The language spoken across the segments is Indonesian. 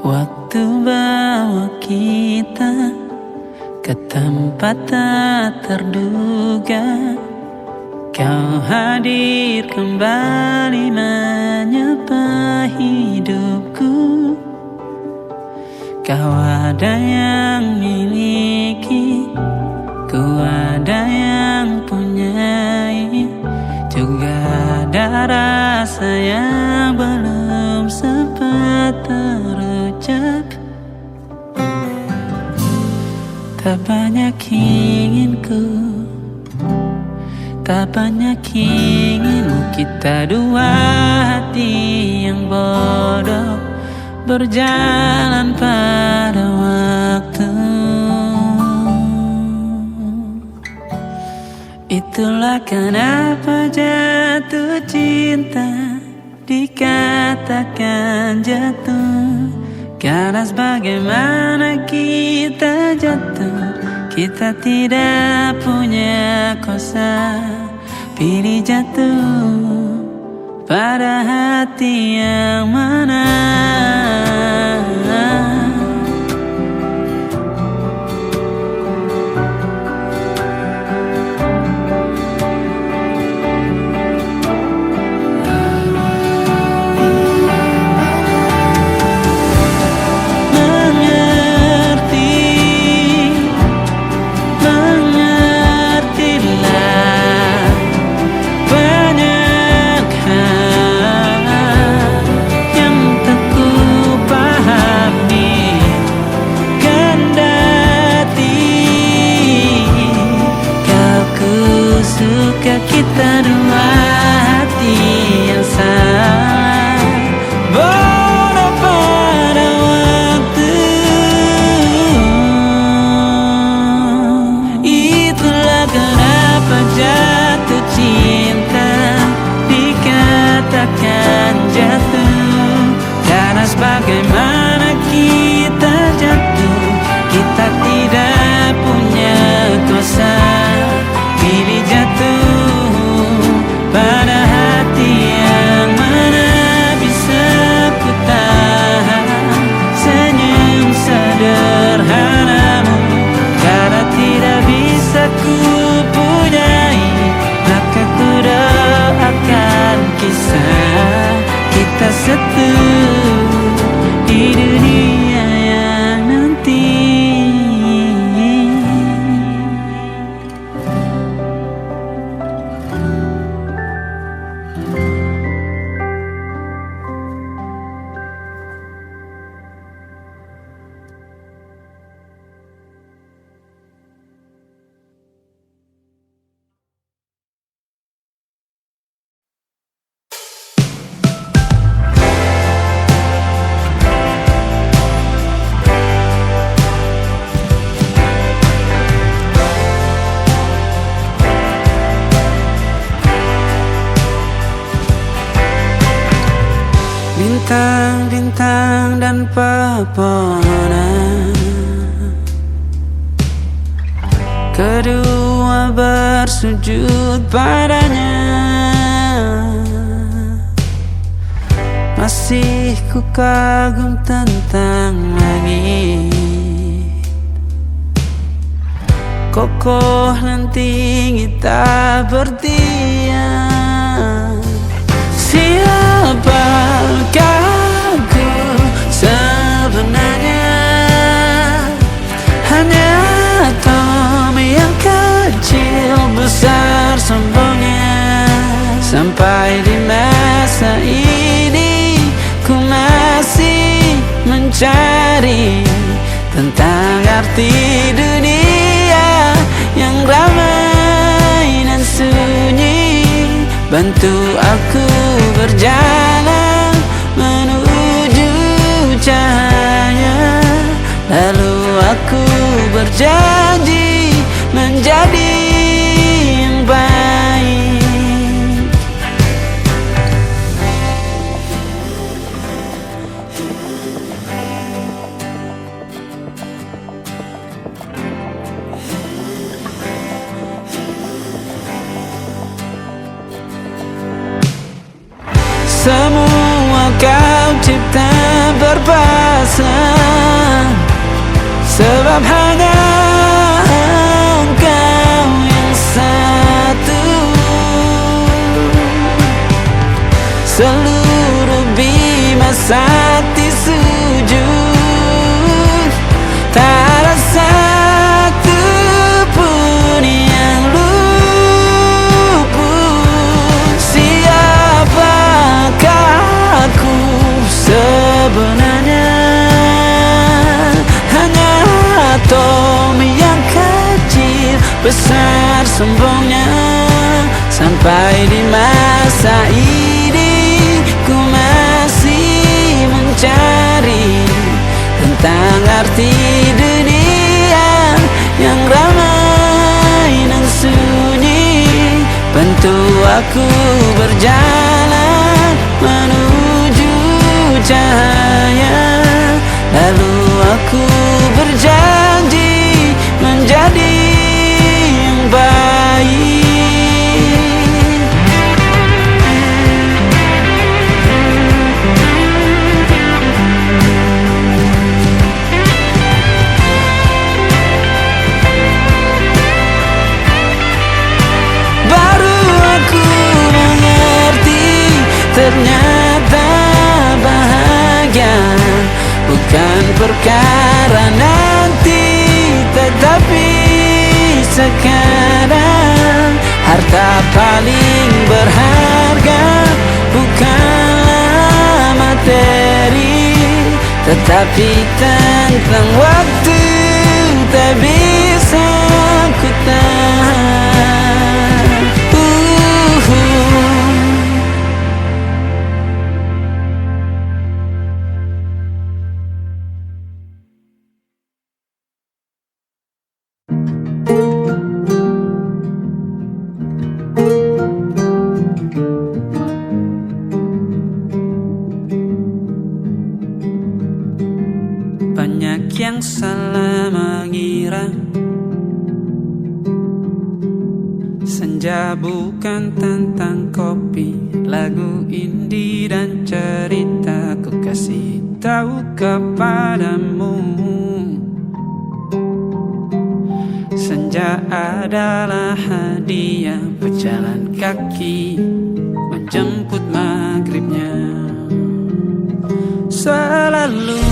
Waktu bawa kita ke tempat tak terduga, kau hadir kembali menyapa hidupku. Kau ada yang miliki, ku ada yang punyai, juga ada rasa yang belum sempat terucap. Tak banyak inginku, tak banyak inginmu, kita dua hati yang bodoh berjalan pada waktu. Itulah kenapa jatuh cinta dikatakan jatuh, karena sebagaimana kita jatuh, kita tidak punya kuasa. Pilih jatuh pada hati yang mana. Kita dua hati yang sama, bodoh pada waktu. Itulah kenapa jatuh cinta dikatakan jatuh, karena sebagaimana kita jatuh, kita tidak punya kuasa. Pilih jatuh pada hati yang mana. Bisa ku tahan senyum sederhanamu, karena tidak bisa ku punyai, maka ku doakan kisah kita satu di dunia yang nanti. Bintang-bintang dan pepohonan, kedua bersujud padanya. Masih ku kagum tentang langit, kokoh dan tinggi tak bertiang. Siapakah aku sebenarnya? Hanya atom yang kecil besar sombongnya. Sampai di masa ini ku masih mencari tentang arti dunia yang ramai dan sunyi. Bantu aku berjalan menuju cahaya, lalu aku berjanji menjadi yang baik. berpasang, sebab hanya engkau yang satu. Seluruh bima sakti sujud, tak ada satu pun yang luput. Siapakah aku sebenarnya? Hanya atom yang kecil, besar sombongnya. Sampai di masa ini ku masih mencari tentang arti dunia yang ramai dan sunyi. Bantu aku berjalan menuju cahaya, lalu aku berjanji menjadi yang baik. Ternyata bahagia bukan perkara nanti, tetapi sekarang. Harta paling berharga bukanlah materi, tetapi tentang waktu tak bisa ku tahan. Banyak yang salah mengira senja bukan tentang kopi, lagu indie dan cerita. Ku kasih tahu kepadamu, senja adalah hadiah pejalan kaki menjemput maghribnya. Selalu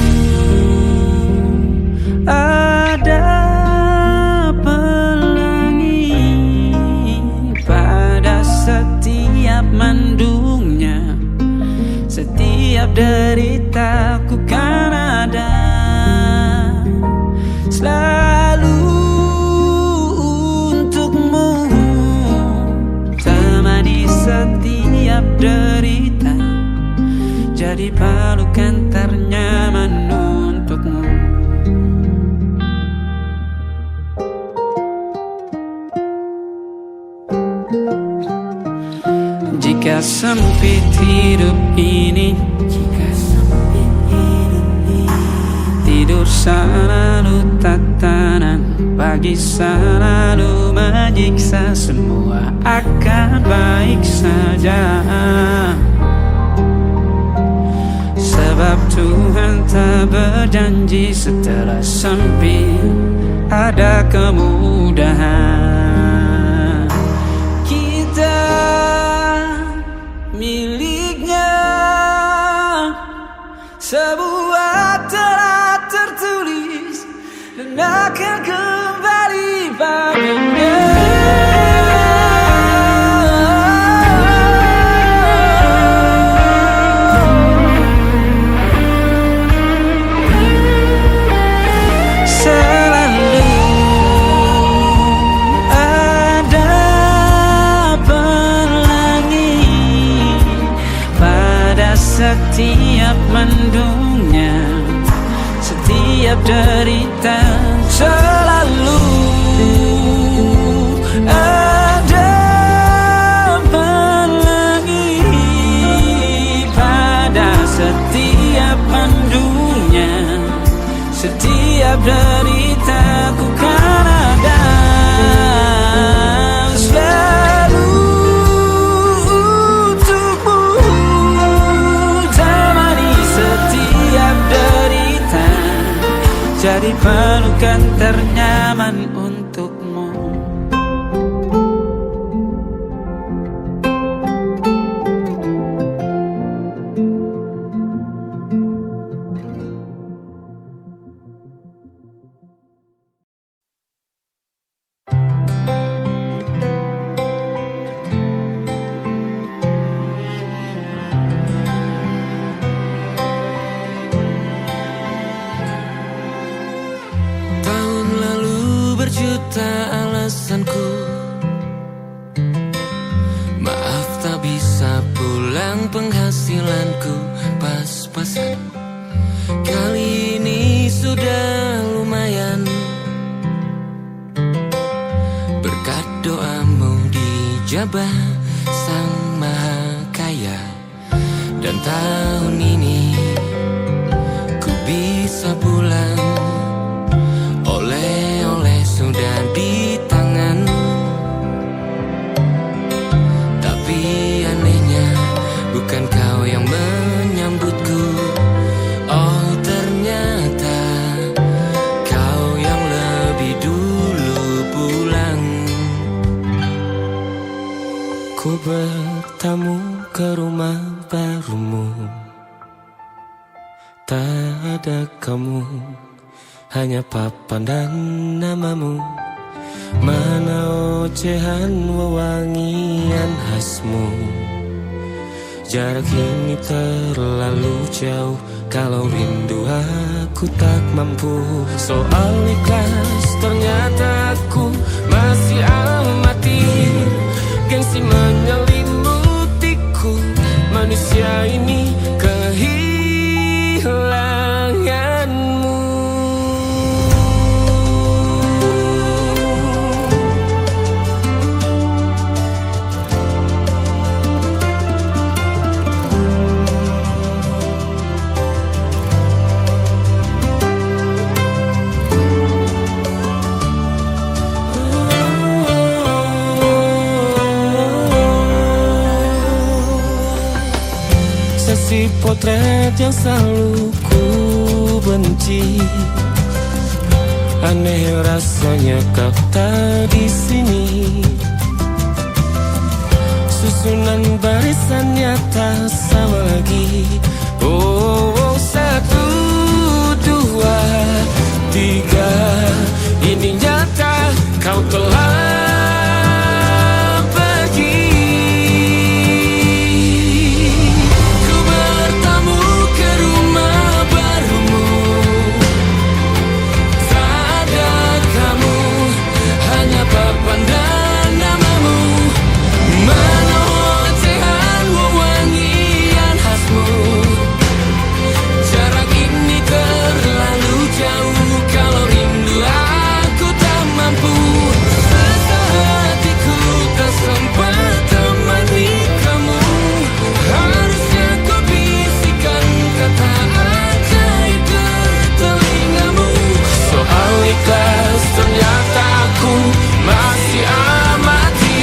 ada pelangi pada setiap mendungnya. Setiap derita ku kan ada selalu untukmu, temani setiap derita, jadi pelukan ternyaman untukmu. Jika sempit hidup ini, tidur selalu tatanan, pagi selalu menyiksa, semua akan baik saja. Sebab Tuhan tak berjanji setelah sempit ada kemudahan. Kita miliknya, sebuah telah tertulis dan akan kembali padanya. Setiap mendungnya, setiap derita selalu pelukan ternyaman untukmu. Alasanku maaf tak bisa pulang, penghasilanku pas-pasan. Kali ini sudah lumayan, berkat doamu dijabah Sang Maha Kaya. Dan tahun ini ku bisa pulang, oleh-oleh sudah di tangan. Tapi anehnya bukan kau yang menyambutku. Oh ternyata kau yang lebih dulu pulang. Ku bertamu ke rumah barumu, tak ada kamu, hanya papan dan namamu. Mana ocehan wewangian khasmu. Jarak ini terlalu jauh, kalau rindu aku tak mampu. Soal ikhlas ternyata aku masih amati. Gengsi menyelimutiku, manusia ini kehilanganmu. Si potret yang selalu ku benci, aneh rasanya kau tak di sini. Susunan barisannya tak sama lagi. Oh, 1, 2, 3, ini nyata kau telah ternyata aku masih amati,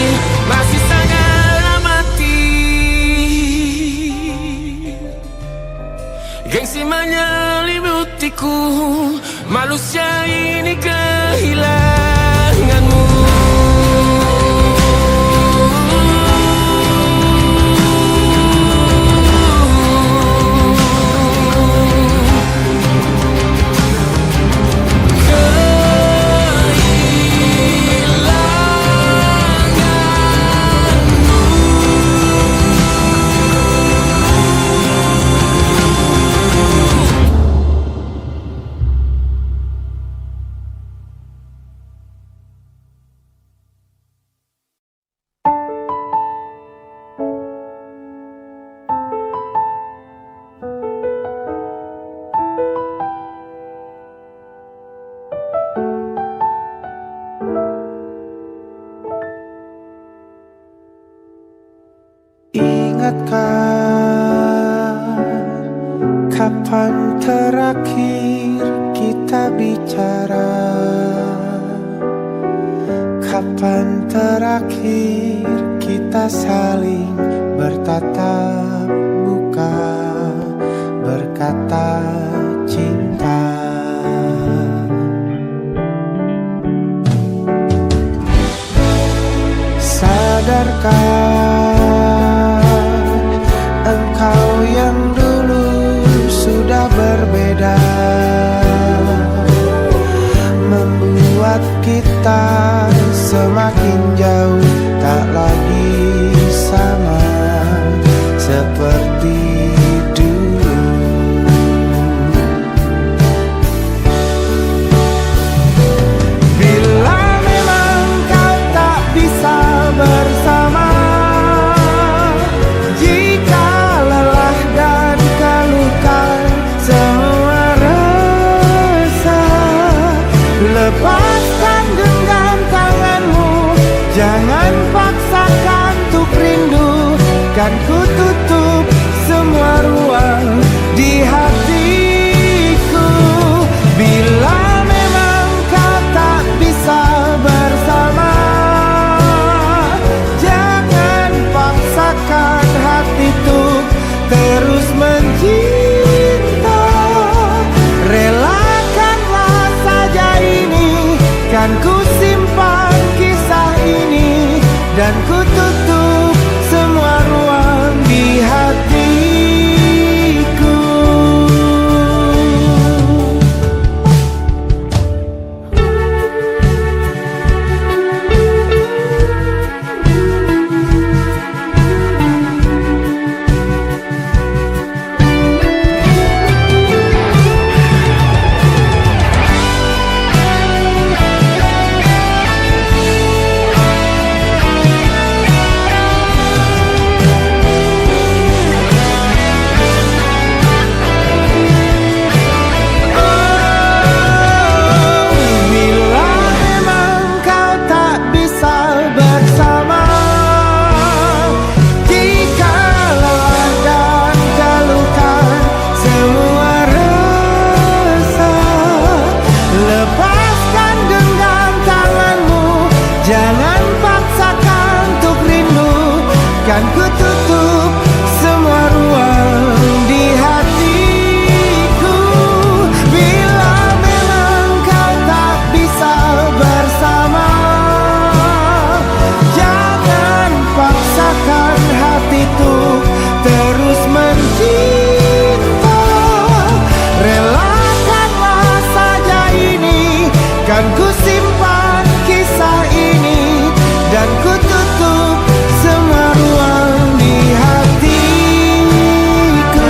masih sangat amati. Gengsi menyelimutiku, manusia ini kehilanganmu. Ingatkah kapan terakhir kita bicara? Kapan terakhir kita saling bertatap muka, berkata cinta? biarkan engkau yang dulu sudah berbeda membuat kita semakin jauh, tak lagi sama seperti dulu. Bila memang kau tak bisa bersama, jika lelah dan keluhkan semua rasa, lepaskan genggam tanganmu, jangan paksakan untuk rindu. Kan ku tutup semua ruang di hatiku. Bila memang kau tak bisa bersama, jangan paksakan hati untuk terus mencinta. Relakanlah saja ini, kan ku simpan kisah ini, dan ku tutup semua ruang di hatiku. Jangan paksakan untuk rindu, kan ku tutup semua ruang di hatiku. Bila memang kau tak bisa bersama, jangan paksakan hati untuk terus mencinta. Relakanlah saja ini, kan ku simpan kisah ini, dan ku tutup semua ruang di hatiku.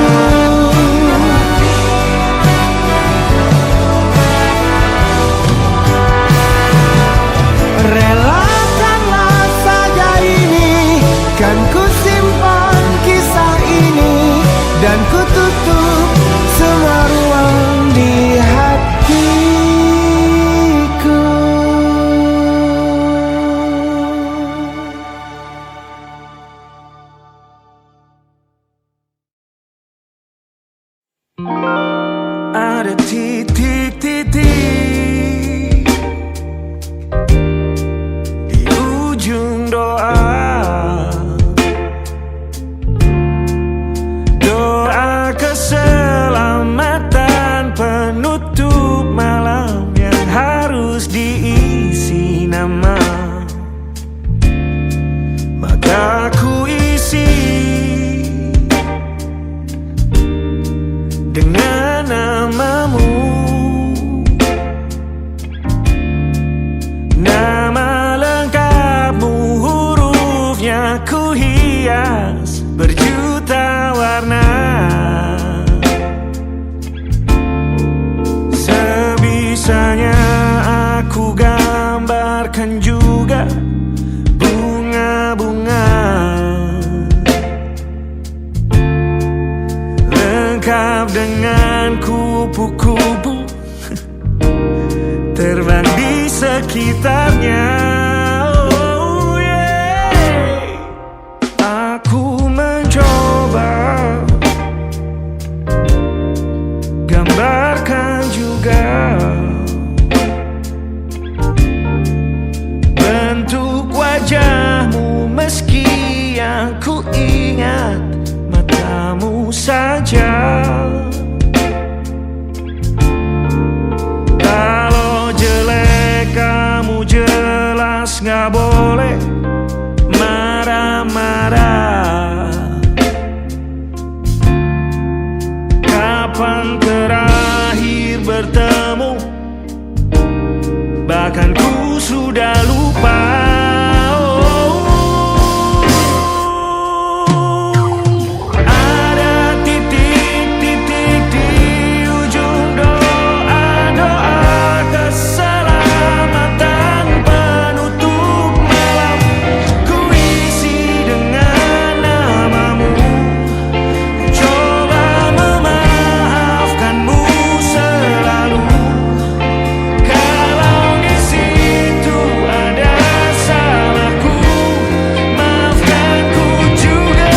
Relakanlah saja ini, kan ku simpan kisah ini, dan ku tutup semua ruang di hatiku. Ada titik-titik di ujung doa, doa keselamatan penutup malam yang harus diisi nama. Maka ku isi dengan namamu, nama lengkapmu, hurufnya ku hias berjuta warna. Sebisanya aku gambarkan juga bunga-bunga, lengkap dengan kupu-kupu terbang di sekitarnya. Oh yeah. Aku mencoba gambarkan juga bentuk wajahmu, meski yang ku ingat matamu saja. Kalau jelek kamu jelek, bahkan ku sudah lupa. Ada titik-titik di ujung doa-doa keselamatan penutup malam. Ku isi dengan namamu, coba memaafkanmu selalu. Kalau di situ ada salahku, maafkan ku juga.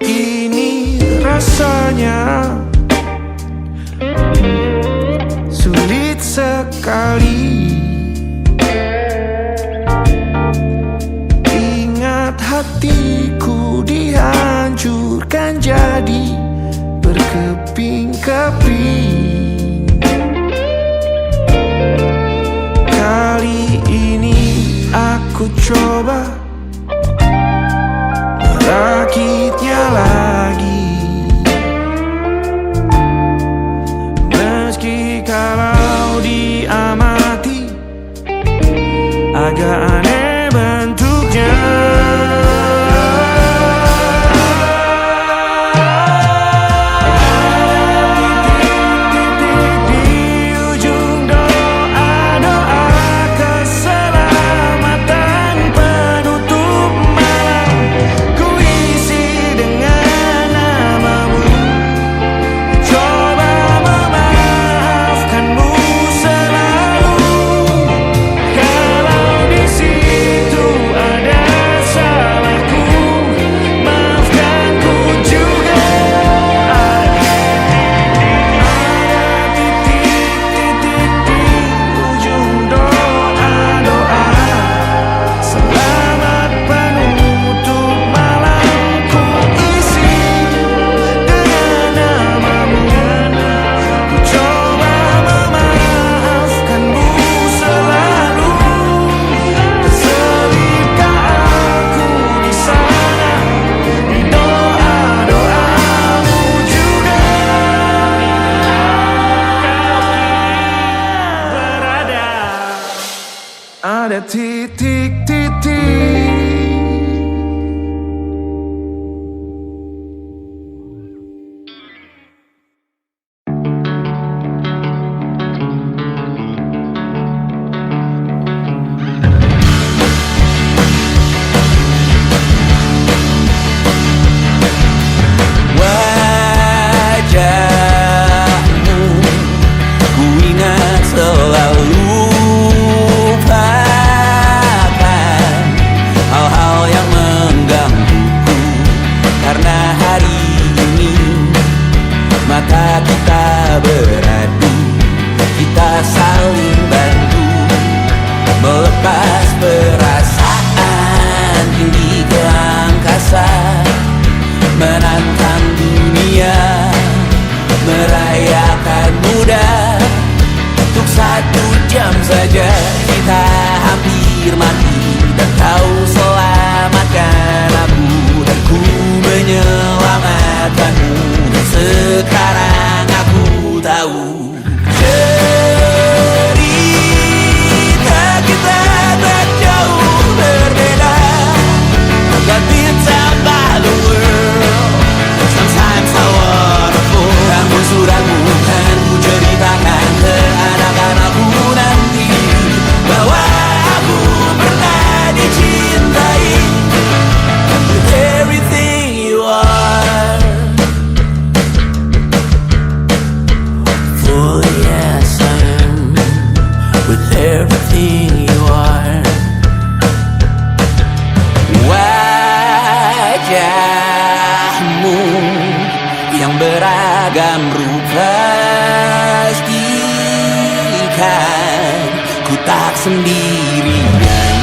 Ini rasanya sulit sekali. Ingat hatiku dihancurkan jadi berkeping-keping. Kali ini aku coba merakitnya lagi. Meski kalau diamati agak aneh bentuknya. Titik-titik di ujung doa-doa keselamatan penutup malam. Ku isi dengan namamu, coba memaafkanmu selalu. Kalau di situ ada salahku, maafkan ku juga. Ada titik-titik di ujung doa-doa selamat penutup malam. Ku isi dengan namamu, ku coba memaafkanmu selalu. Terselipkah aku di sana, di doa-doamu juga. Berada ada titik-titik. Wajahmu ku ingat selalu, lupakan hal-hal yang menggangguku. Karena hari ini mata kita beradu, kita saling bantu melepas perasaan tinggi ke angkasa, menantang dunia, merayakan muda. Untuk 1 jam saja kita hampir mati, dan kau selamatkan aku, dan ku menyelamatkanmu. Dan sekarang aku tahu cerita kita tak jauh berbeda. But it's about the world. Sometimes I wanna fall. Namun suratmu kan ku ceritakan ke anak-anakku nanti bahwa aku pernah dicintai with everything you are. For pastikan ku tak sendirian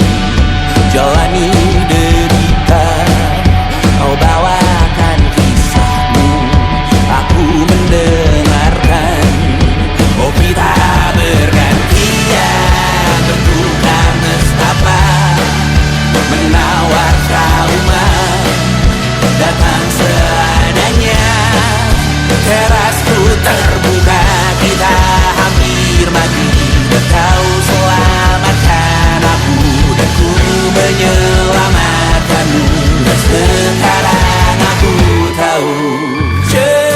jalani derita. Kau bawakan kisahmu, aku mendengarkan. Kopi tak bergantian, bertukar nestapa, menawar trauma, datang seadanya. Terasku terbuka, kita hampir mati. Kau selamatkan aku dan ku menyelamatkanmu. Dan sekarang aku tahu cerita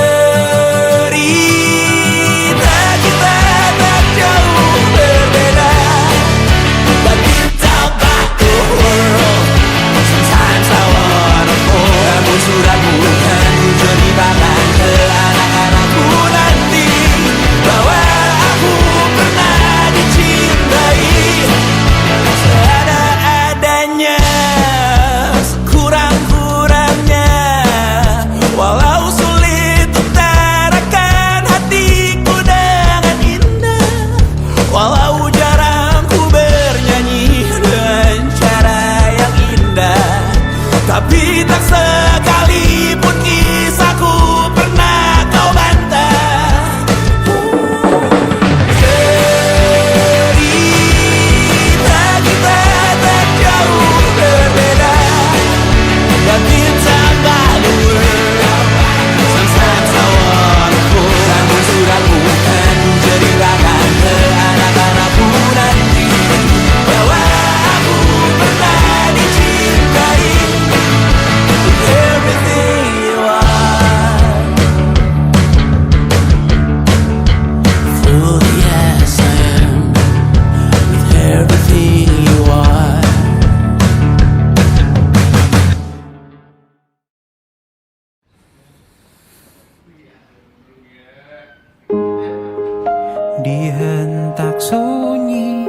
kita tak jauh berbeda. But you talk about the world, sometimes I wanna fall. Namun suratmu kan ku ceritakan ke anak-anakku nanti bahwa aku pernah dicintai seada-adanya, sekurang-kurangnya. Walau sulit utarakan hatiku dengan indah, walau jarang ku bernyanyi dengan cara yang indah, tapi tak sekalipun kisahku pernah kau bantah. Cerita kita tak jauh berbeda, but it's about the world. Sometimes I wanna fall. Namun suratmu kan ku ceritakan ke anak-anakku nanti bahwa aku pernah dicintai. Everything you are, fully as I am, with everything you are. Dihentak sunyi,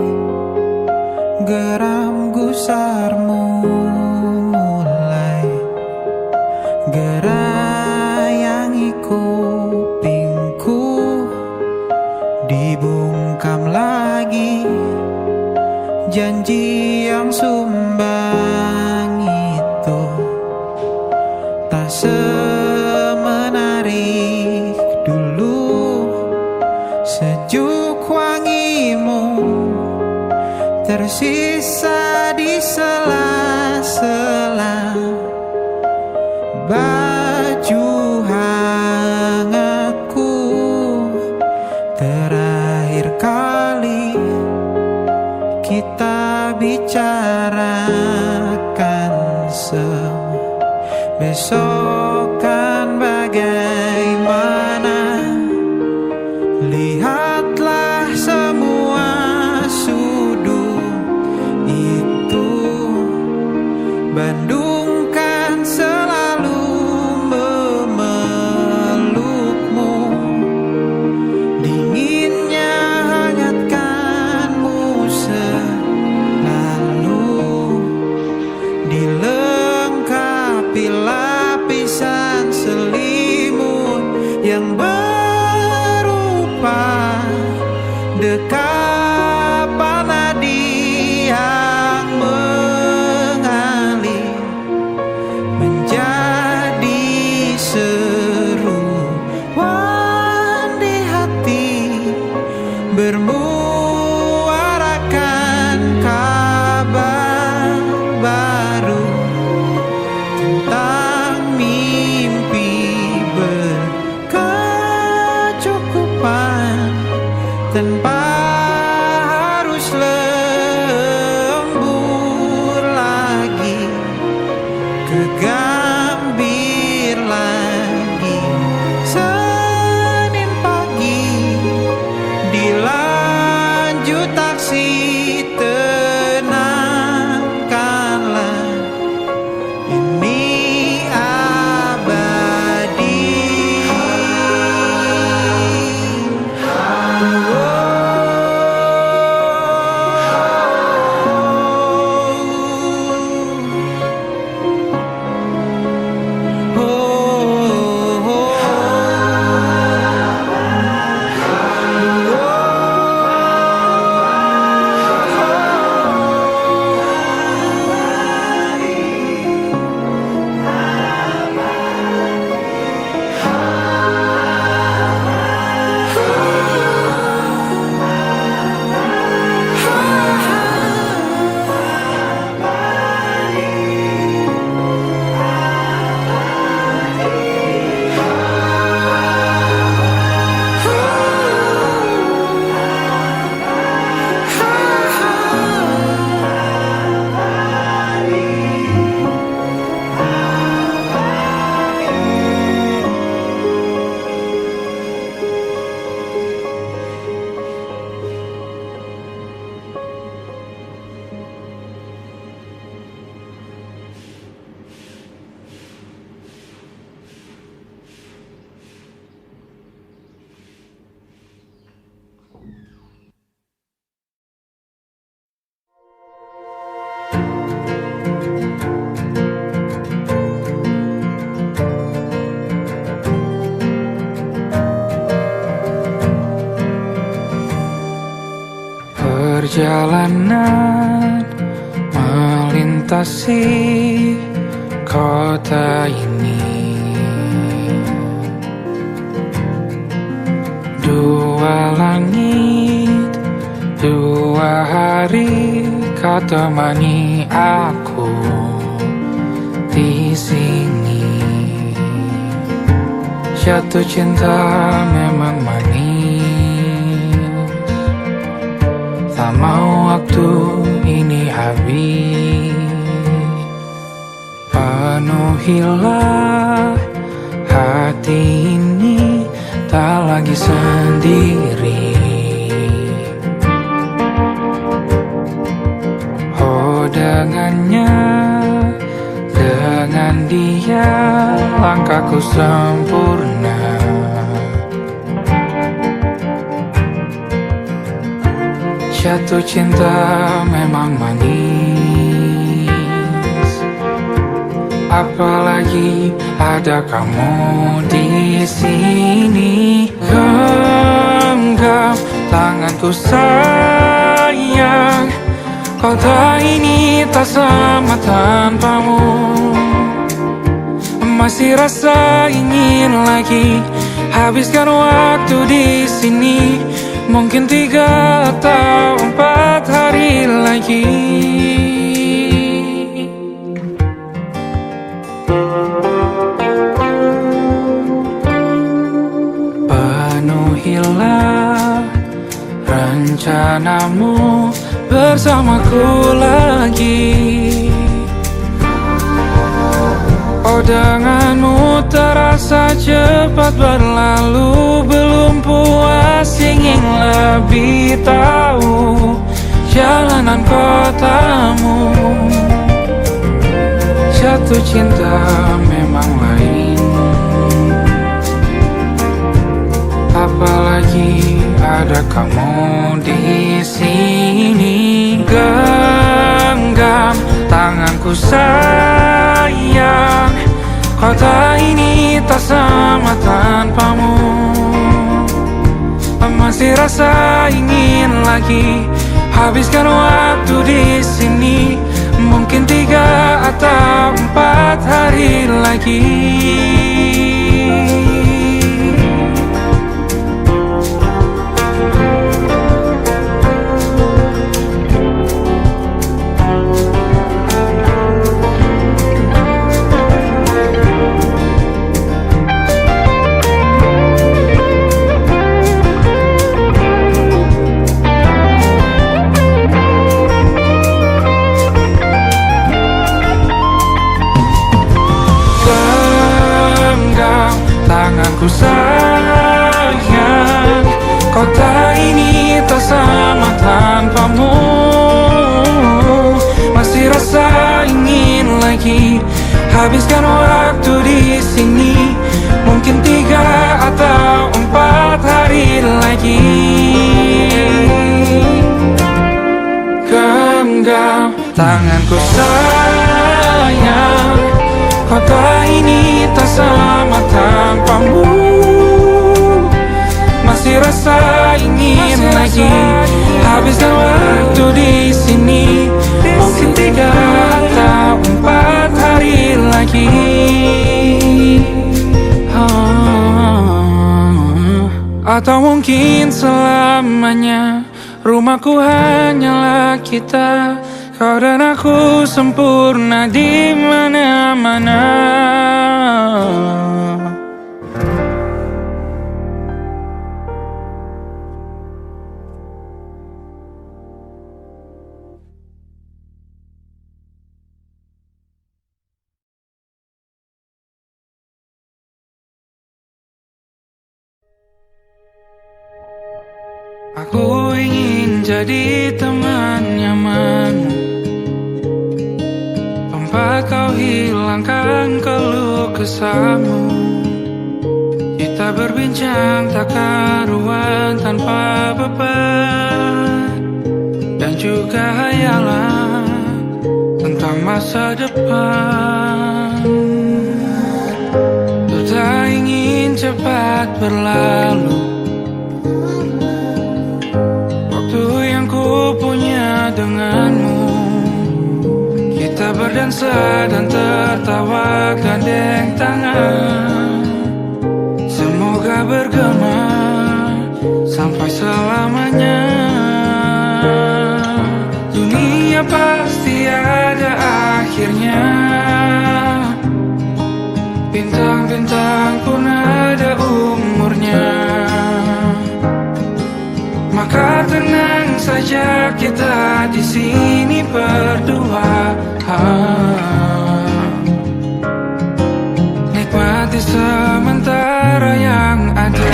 geram gusarmu mulai gerayangi kupingku. Dibungkam lagi janji yang sumbang itu, tak semenarik dulu. Sejuk wangimu tersisa di sela-sela baju hangatku. Terakhir kali kita bicarakan semua, besok kan bagaimana. Lihatlah semua sudut itu, Bandung kan selalu memelukmu. Dinginnya hangatkanmu selalu, dilengkapi lapisan selimut yang dekapan nadi yang mengalir menjadi seruan di hati, bermuarakan kabar baru tentang mimpi berkecukupan. Tanpa harus lembur lagi, kegambir lagi. Senin pagi dilanjut taksi, tenangkanlah ini abadi. Oh. Perjalanan melintasi kota ini, dua langit, dua hari kau temani aku di sini. Jatuh cinta memang manis, tak mau waktu ini habis. Penuhilah hati ini, tak lagi sendiri. Oh dengannya, dengan dia langkahku sempurna. Jatuh cinta memang manis, apalagi ada kamu di sini. Genggam tanganku sayang, kota ini tak sama tanpamu. Masih rasa ingin lagi habiskan waktu di sini. Mungkin 3 atau 4 hari lagi. Penuhilah rencanamu bersamaku lagi. Oh denganmu terasa cepat berlalu, belum puas ingin lebih tahu jalanan kotamu. Jatuh cinta memang lain, apalagi ada kamu di sini. Genggam tanganku sayang, kota ini tak sama tanpamu. Masih rasa ingin lagi habiskan waktu di sini. Mungkin 3 atau 4 hari lagi. Tanganku sayang, kota ini tak sama tanpamu. Masih rasa ingin lagi habiskan waktu di sini. Mungkin 3 atau 4 hari lagi. Genggam tanganku sayang, kota ini tak sama tanpamu. Masih rasa ingin lagi habiskan waktu di sini. Mungkin 3 atau 4 hari lagi. Atau mungkin selamanya. Rumahku hanyalah kita, kau dan aku sempurna di mana-mana. Aku ingin jadi teman nyamanmu, tempat kau hilangkan keluh kesahmu. Kita berbincang tak karuan tanpa beban, dan juga hayalan tentang masa depan. Ku tak ingin cepat berlalu, waktu yang ku punya berdansa dan tertawa gandeng tangan. Semoga bergema sampai selamanya. Dunia pasti ada akhirnya, bintang-bintang pun ada umurnya. Maka tenang saja kita di sini berdua, nikmati sementara yang ada.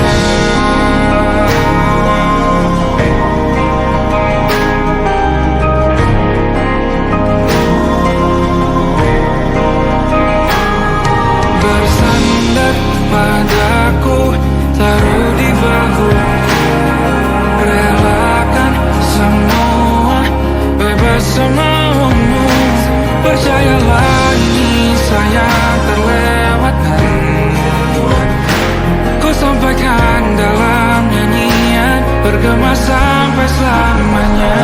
Bersandar padaku, taruh di bahu, relakan semua, bebas semaumu. Percayalah ini sayang terlewatkan, ku sampaikan dalam nyanyian, bergema sampai selamanya.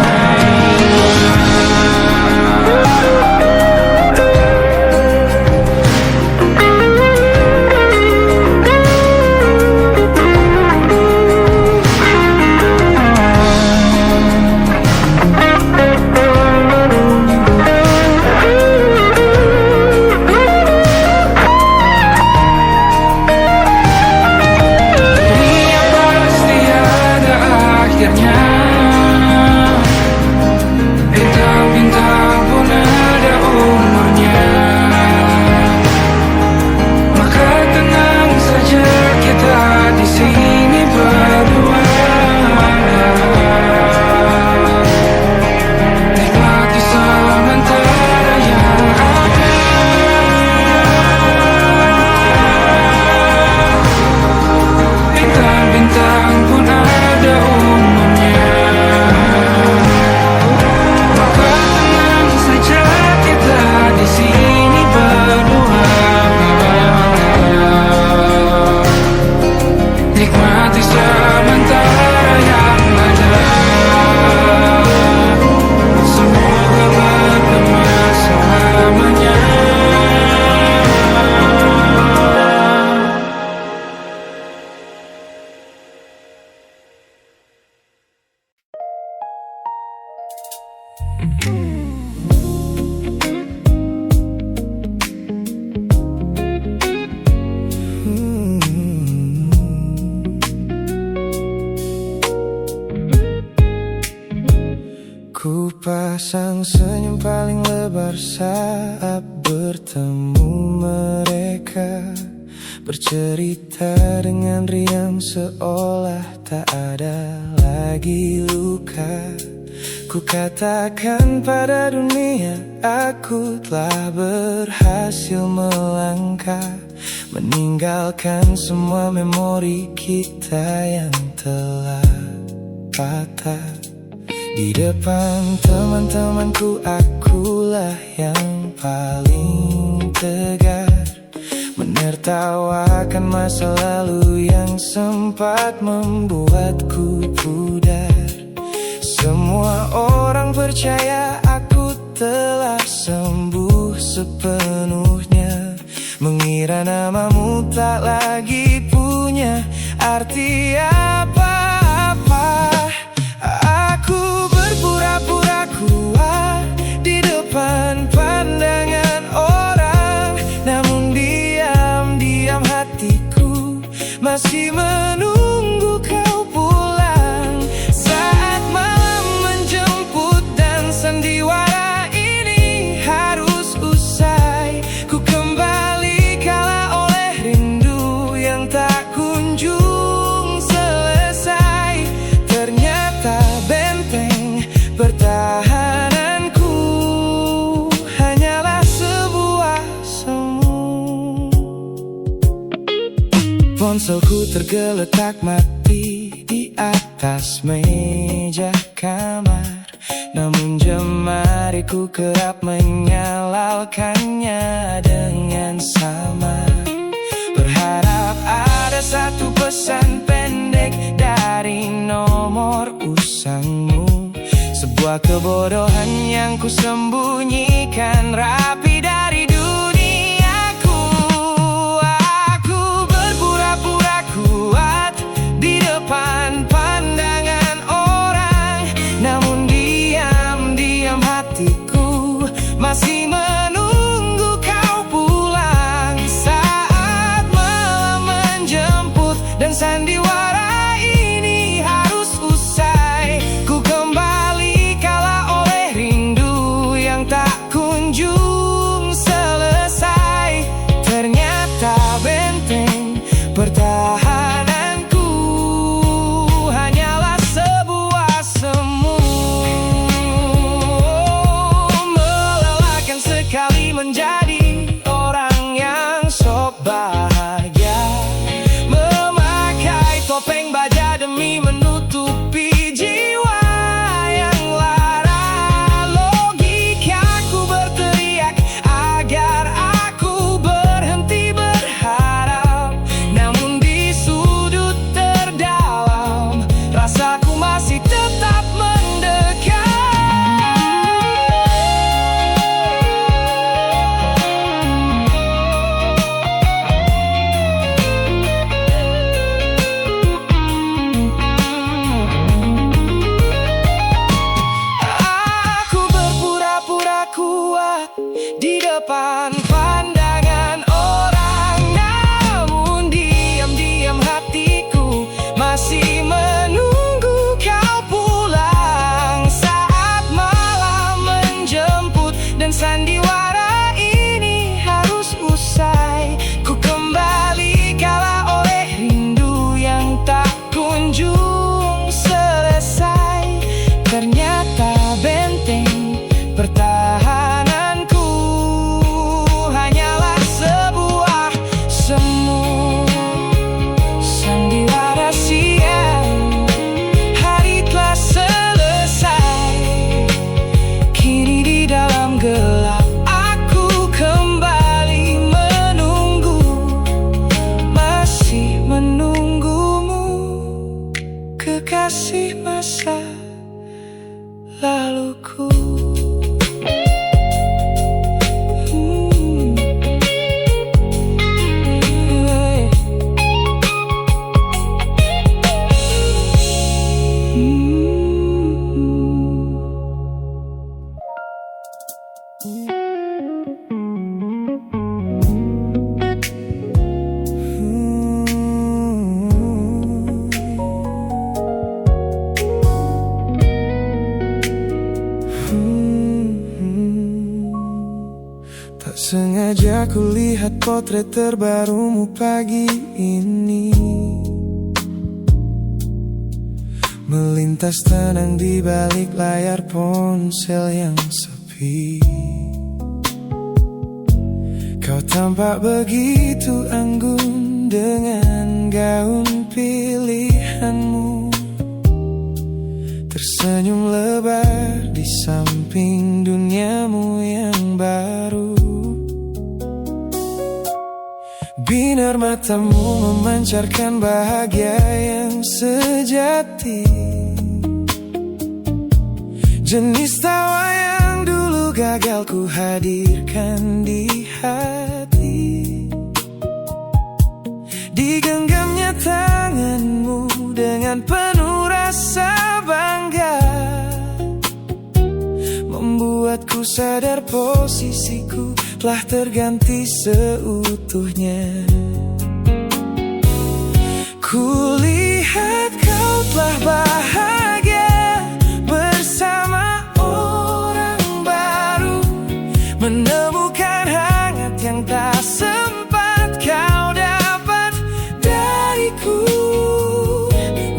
Bintang-bintang pun ada umurnya. Maka tenang saja kita di sini berdua, nikmati sementara yang ada. Bintang-bintang pun ada umurnya. Di sini berdua, nikmati sementara yang ada. Semoga bergema selamanya. Ku pasang senyum paling lebar saat bertemu mereka, bercerita dengan riang seolah tak ada lagi luka. Ku katakan pada dunia aku telah berhasil melangkah, meninggalkan semua memori kita yang telah patah. Di depan teman-temanku akulah yang paling tegar, menertawakan masa lalu yang sempat membuatku pudar. Semua orang percaya aku telah sembuh sepenuhnya, mengira namamu tak lagi punya arti apa-apa. Aku berpura-pura kuat di depan pandangan orang, namun diam-diam hatiku masih menunggu kau pulang. Saat malam menjemput dan sandiwara ini harus usai, ku kembali kalah oleh rindu yang tak kunjung selesai. Ternyata benteng pertahananku hanyalah sebuah semu. Ponselku tergeletak mati di atas meja kamar, namun jemariku kerap menyalakannya dengan samar. Berharap ada satu pesan pendek dari nomor usangmu, sebuah kebodohan yang ku sembunyikan rapi kekasih masa laluku. Tak sengaja ku lihat potret terbarumu pagi ini, melintas tenang di balik layar ponsel yang sepi. Kau tampak begitu anggun dengan gaun pilihanmu, tersenyum lebar di samping duniamu yang baru. Binar matamu memancarkan bahagia yang sejati, jenis tawa yang dulu gagal ku hadirkan di hati. Digenggamnya tanganmu dengan penuh rasa bangga, membuatku sadar posisiku telah terganti seutuhnya. Kulihat kau telah bahagia bersama orang baru, menemukan hangat yang tak sempat kau dapat dariku.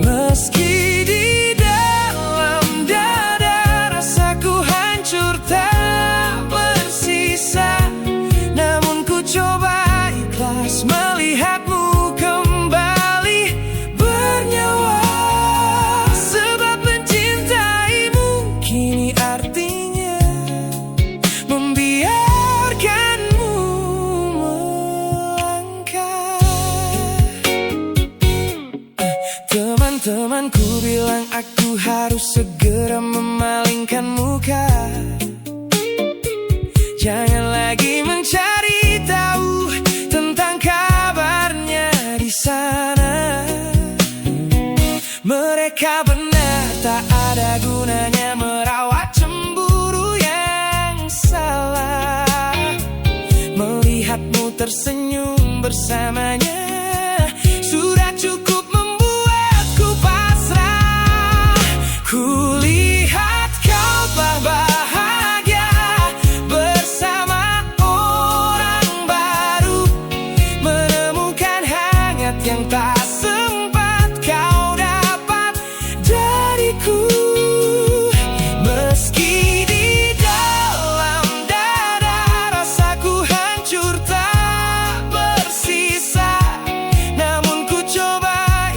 Meski di dalam dada rasaku hancur tak bersisa, namun ku coba ikhlas melihatmu kembali bernyawa. Sebab mencintaimu kini artinya membiarkanmu melangkah. Teman-temanku bilang aku harus segera memalingkan muka, jangan lagi mencari tahu tentang kabarnya di sana. Mereka benar, tak ada gunanya merawat cemburu yang salah. Melihatmu tersenyum bersamanya sudah cukup membuatku pasrah. Kulihat kau telah bahagia bersama orang baru, menemukan hangat yang tak sempat kau dapat dariku. Meski di dalam dada rasaku hancur tak bersisa, namun ku coba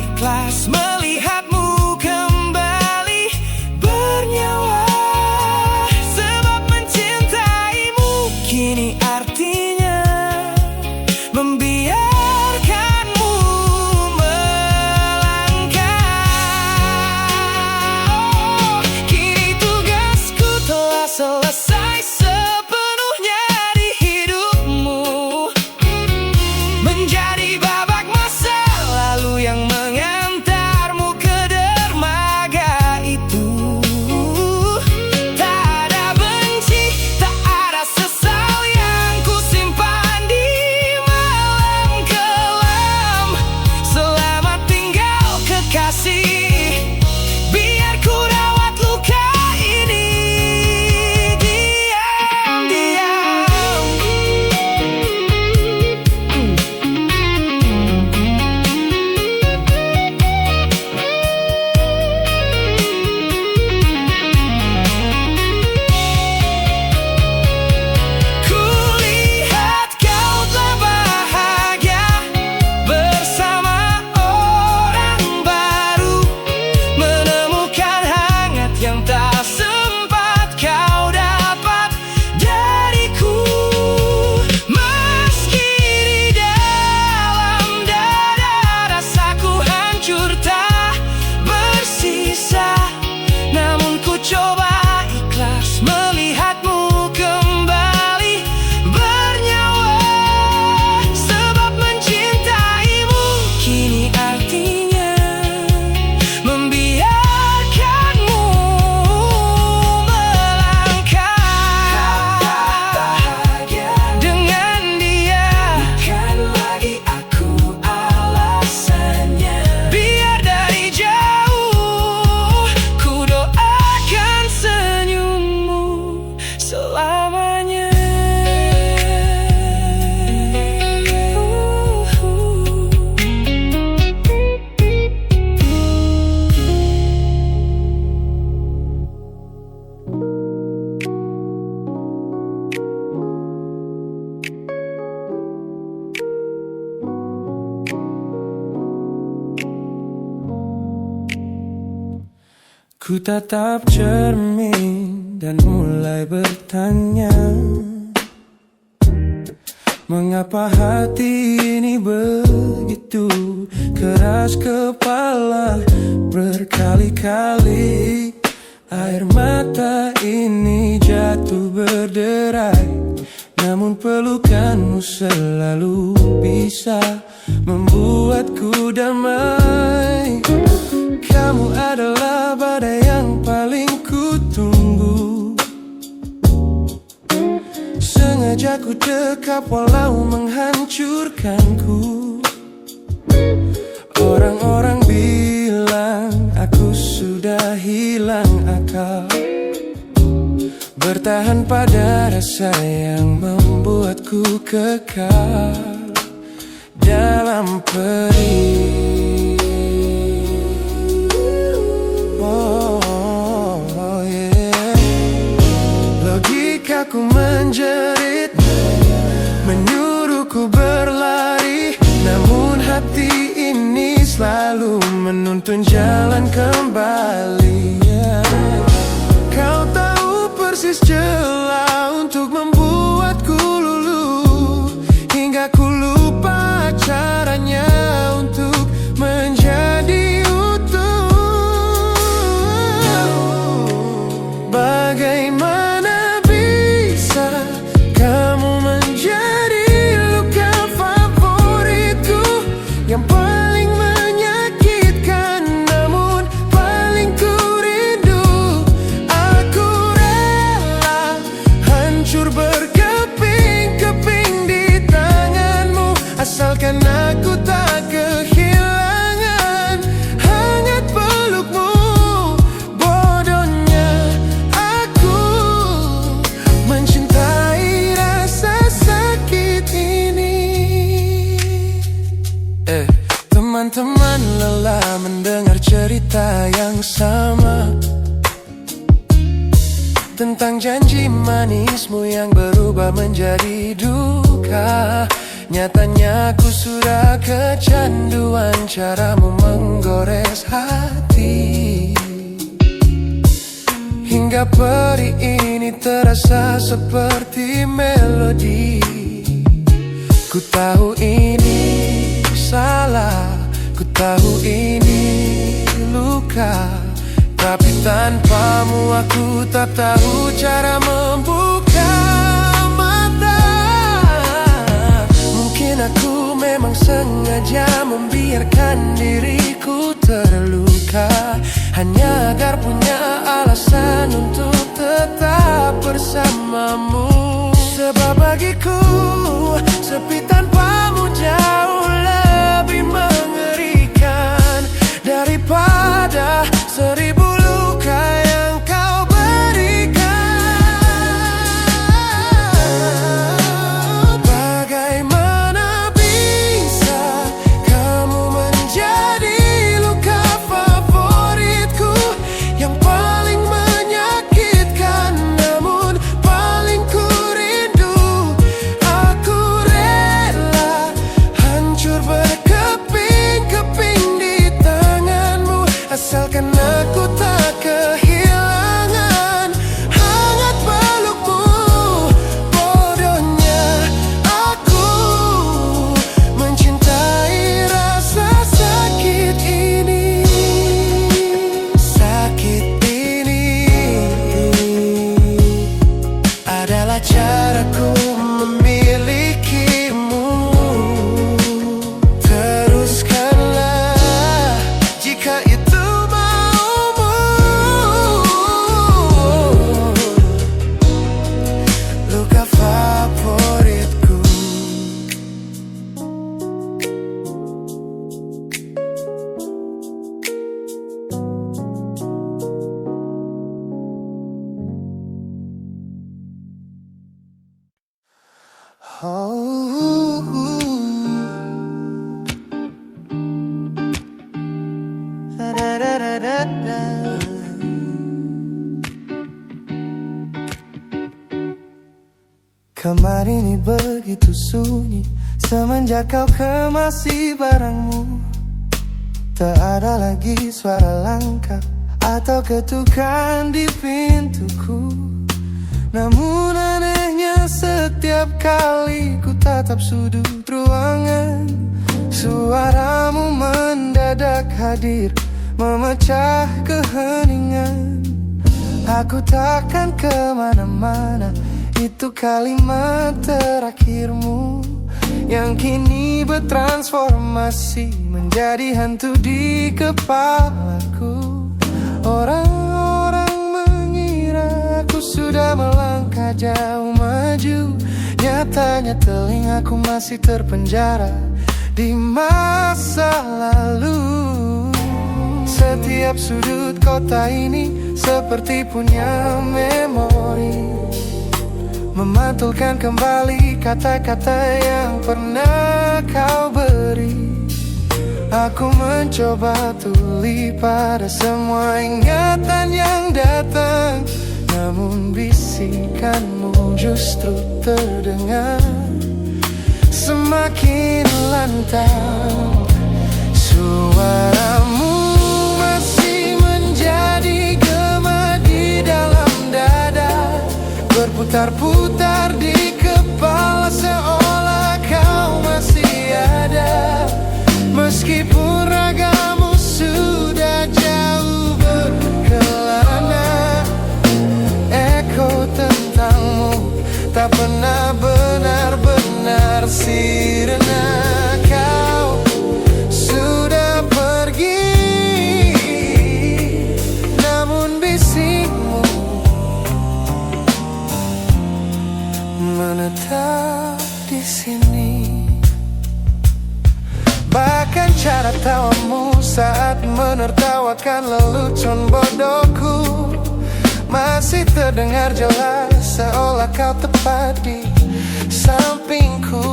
Ku tatap cermin dan mulai bertanya, mengapa hati ini begitu keras kepala? Berkali-kali air mata ini jatuh berderai, namun pelukanmu selalu bisa membuatku damai. Kamu adalah badai yang paling ku tunggu. Sengaja ku dekap walau menghancurkanku. Orang-orang bilang aku sudah hilang akal, bertahan pada rasa yang membuatku kekal dalam perih. Oh, yeah. Logikaku menjerit, menyuruhku berlari, namun hati ini selalu menuntun jalan kembali. Kau tahu persis celah untuk membuatku luluh, hingga ku lupa caranya untuk menjadi utuh. Bagaimana bisa kamu menjadi luka favoritku, yang paling menyakitkan namun paling ku rindu. Aku rela hancur berkeping-keping di tanganmu, asalkan aku tak kehilangan hangat pelukmu. Bodohnya aku mencintai rasa sakit ini. Teman-teman lelah mendengar cerita yang sama tentang janji manismu yang berubah menjadi duka. Nyatanya aku sudah kecanduan caramu menggores hati, hingga perih ini terasa seperti melodi. Ku tahu ini salah, ku tahu ini luka, tapi tanpamu aku tak tahu cara membuka mata. Mungkin aku memang sengaja membiarkan diriku terluka, hanya agar punya alasan untuk tetap bersamamu. Sebab bagiku sepi tanpamu jauh lebih mengerikan daripada 1000 luka yang kau berikan. Bagaimana bisa kamu menjadi luka favoritku, yang paling menyakitkan namun paling ku rindu. Aku rela hancur berkeping-keping di tanganmu, asalkan aku tak kehilangan hangat pelukmu. Bodohnya aku mencintai rasa sakit ini. Sakit ini adalah caraku memilikimu. Teruskanlah jika itu maumu. Luka favoritku. Kamar ini begitu sunyi semenjak kau kemasi barangmu. Tak ada lagi suara langkah atau ketukan di pintuku. Namun anehnya setiap kali ku tatap sudut ruangan, suaramu mendadak hadir, memecah keheningan. Aku takkan kemana-mana, itu kalimat terakhirmu yang kini bertransformasi menjadi hantu di kepalaku. Orang-orang mengira aku sudah melangkah jauh maju, nyatanya telingaku masih terpenjara di masa lalu. Setiap sudut kota ini seperti punya memori, memantulkan kembali kata-kata yang pernah kau beri. Aku mencoba tuli pada semua ingatan yang datang, namun bisikanmu justru terdengar semakin lantang. Suaramu masih menjadi gema di dalam dada, berputar-putar di kepala seolah kau masih ada. Meskipun ragamu sudah jauh berkelana, eko tentangmu tak pernah benar-benar sirna. Kau sudah pergi, namun bisikmu menetap di sini. Bahkan cara tawamu saat menertawakan lelucon bodohku masih terdengar jelas, seolah kau tepat di sampingku.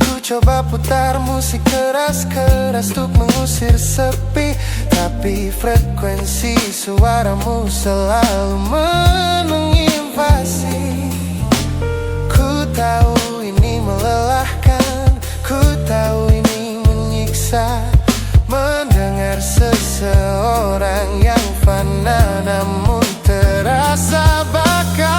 Ku coba putar musik keras-keras untuk mengusir sepi, tapi frekuensi suaramu selalu menginvasi. Ku tahu ini melelahkan, ku tahu ini menyiksa, mendengar seseorang yang fana namun terasa bakal.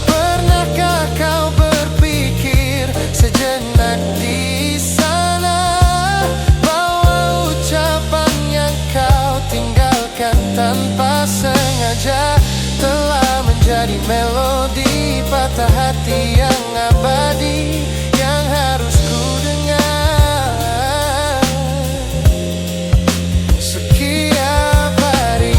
Pernahkah kau berpikir sejenak di sana bahwa ucapan yang kau tinggalkan tanpa sengaja telah menjadi melodi patah hati yang abadi yang harus ku dengar setiap hari.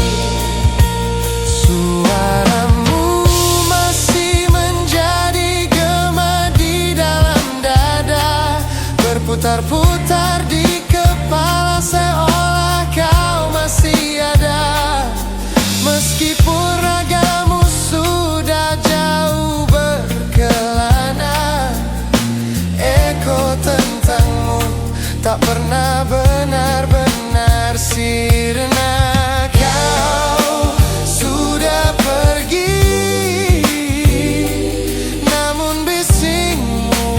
Suaramu masih menjadi gema di dalam dada, berputar-putar di kepala seolah kau masih ada. Meskipun ragamu sudah jauh berkelana, eko tentangmu tak pernah benar-benar sirna. Kau sudah pergi, namun bisikmu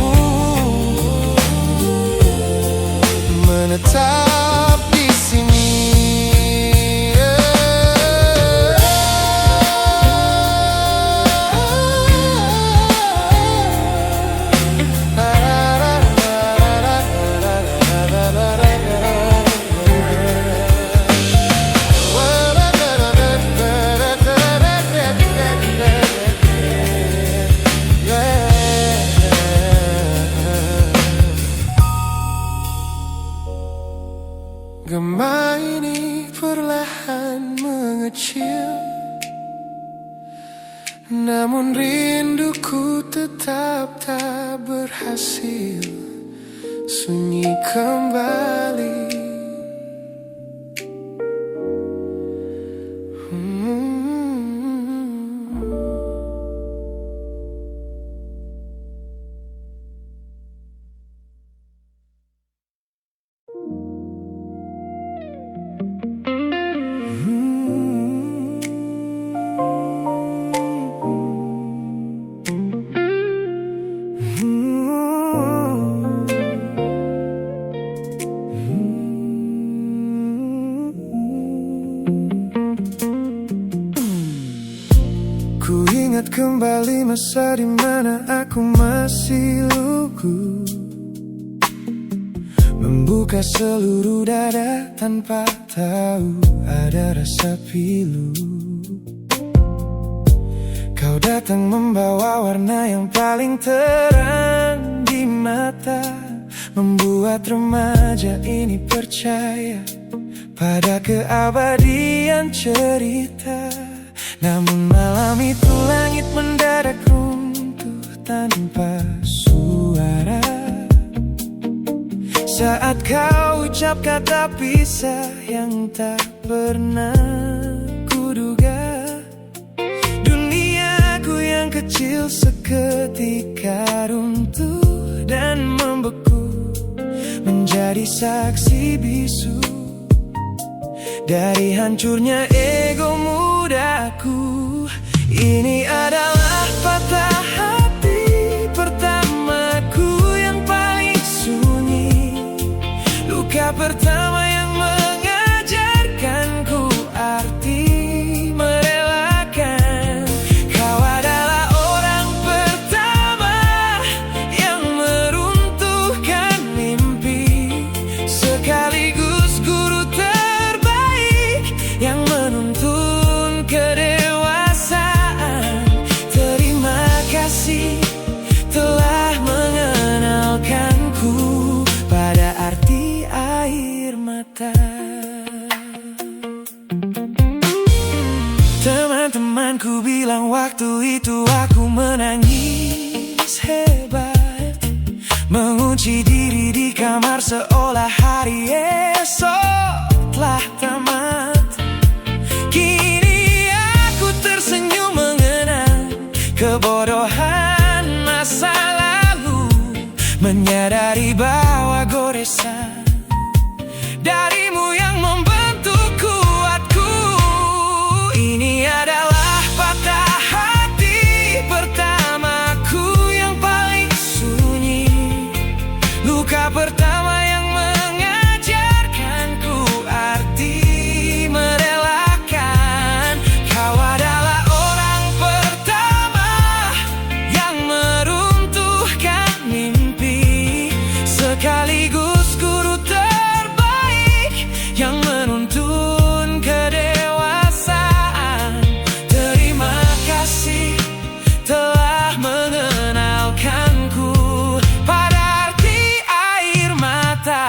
menetap di sini. Gema ini perlahan mengecil, namun rinduku tetap tak berhasil sunyi kembali. kembali masa dimana aku masih lugu, membuka seluruh dada tanpa tahu ada rasa pilu. Kau datang membawa warna yang paling terang di mata, membuat remaja ini percaya pada keabadian cerita. Namun malam itu langit mendadak runtuh tanpa suara saat kau ucap kata pisah yang tak pernah kuduga. Duniaku yang kecil seketika runtuh dan membeku, menjadi saksi bisu dari hancurnya ego mudaku. Ini adalah patah hati pertamaku yang paling sunyi, luka pertama yang mengajarkanku arti merelakan. Kau adalah orang pertama yang meruntuhkan mimpi, sekaligus guru terbaik yang menuntun kedewasaan. Terima kasih telah mengenalkanku pada arti air mata. Teman-temanku bilang waktu itu aku menangis hebat, mengunci diri di kamar seolah hari esok telah tamat. Kini aku tersenyum mengenang kebodohan masa lalu, menyadari bahwa goresan darimu yang membentuk kuatku. Ini adalah patah hati pertamaku yang paling sunyi, luka pertama yang mengajarkanku arti merelakan. Kau adalah orang pertama yang meruntuhkan mimpi, sekaligus guru terbaik yang menuntun kedewasaan. Terima kasih telah mengenalkanku pada arti air mata.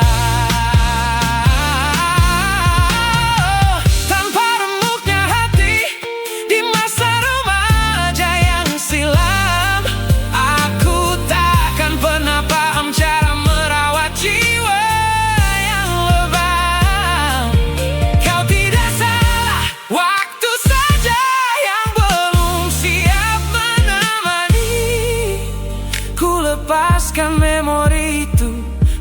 Tanpa remuknya hati di masa remaja yang silam, aku takkan pernah paham cara merawat jiwa yang lebam. Kau tidak salah, waktu saja yang belum siap menemani. Ku lepaskan memori itu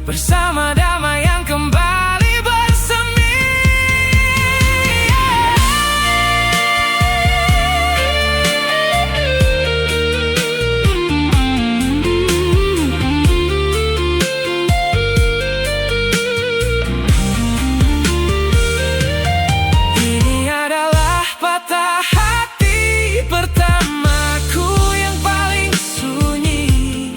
bersama damai yang kembali bersemi. Ini adalah patah hati pertamaku yang paling sunyi,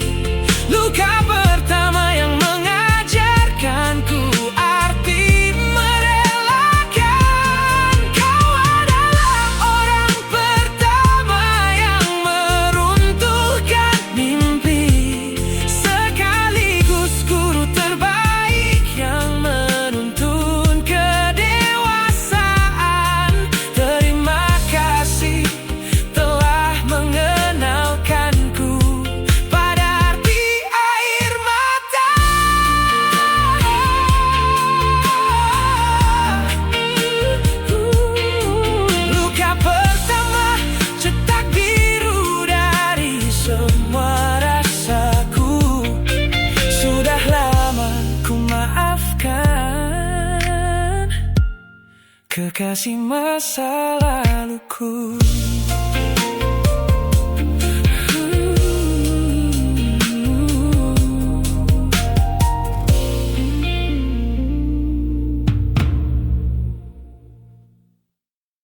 luka pertama yang mengajarkanku arti merelakan. Kau adalah orang pertama yang meruntuhkan mimpi, sekaligus guru terbaik yang menuntun kedewasaan. Terima kasih telah mengenalkanku pada arti air mata. Luka pertama cetak biru dari semua rasaku. Sudah lama ku maafkan kekasih masa laluku.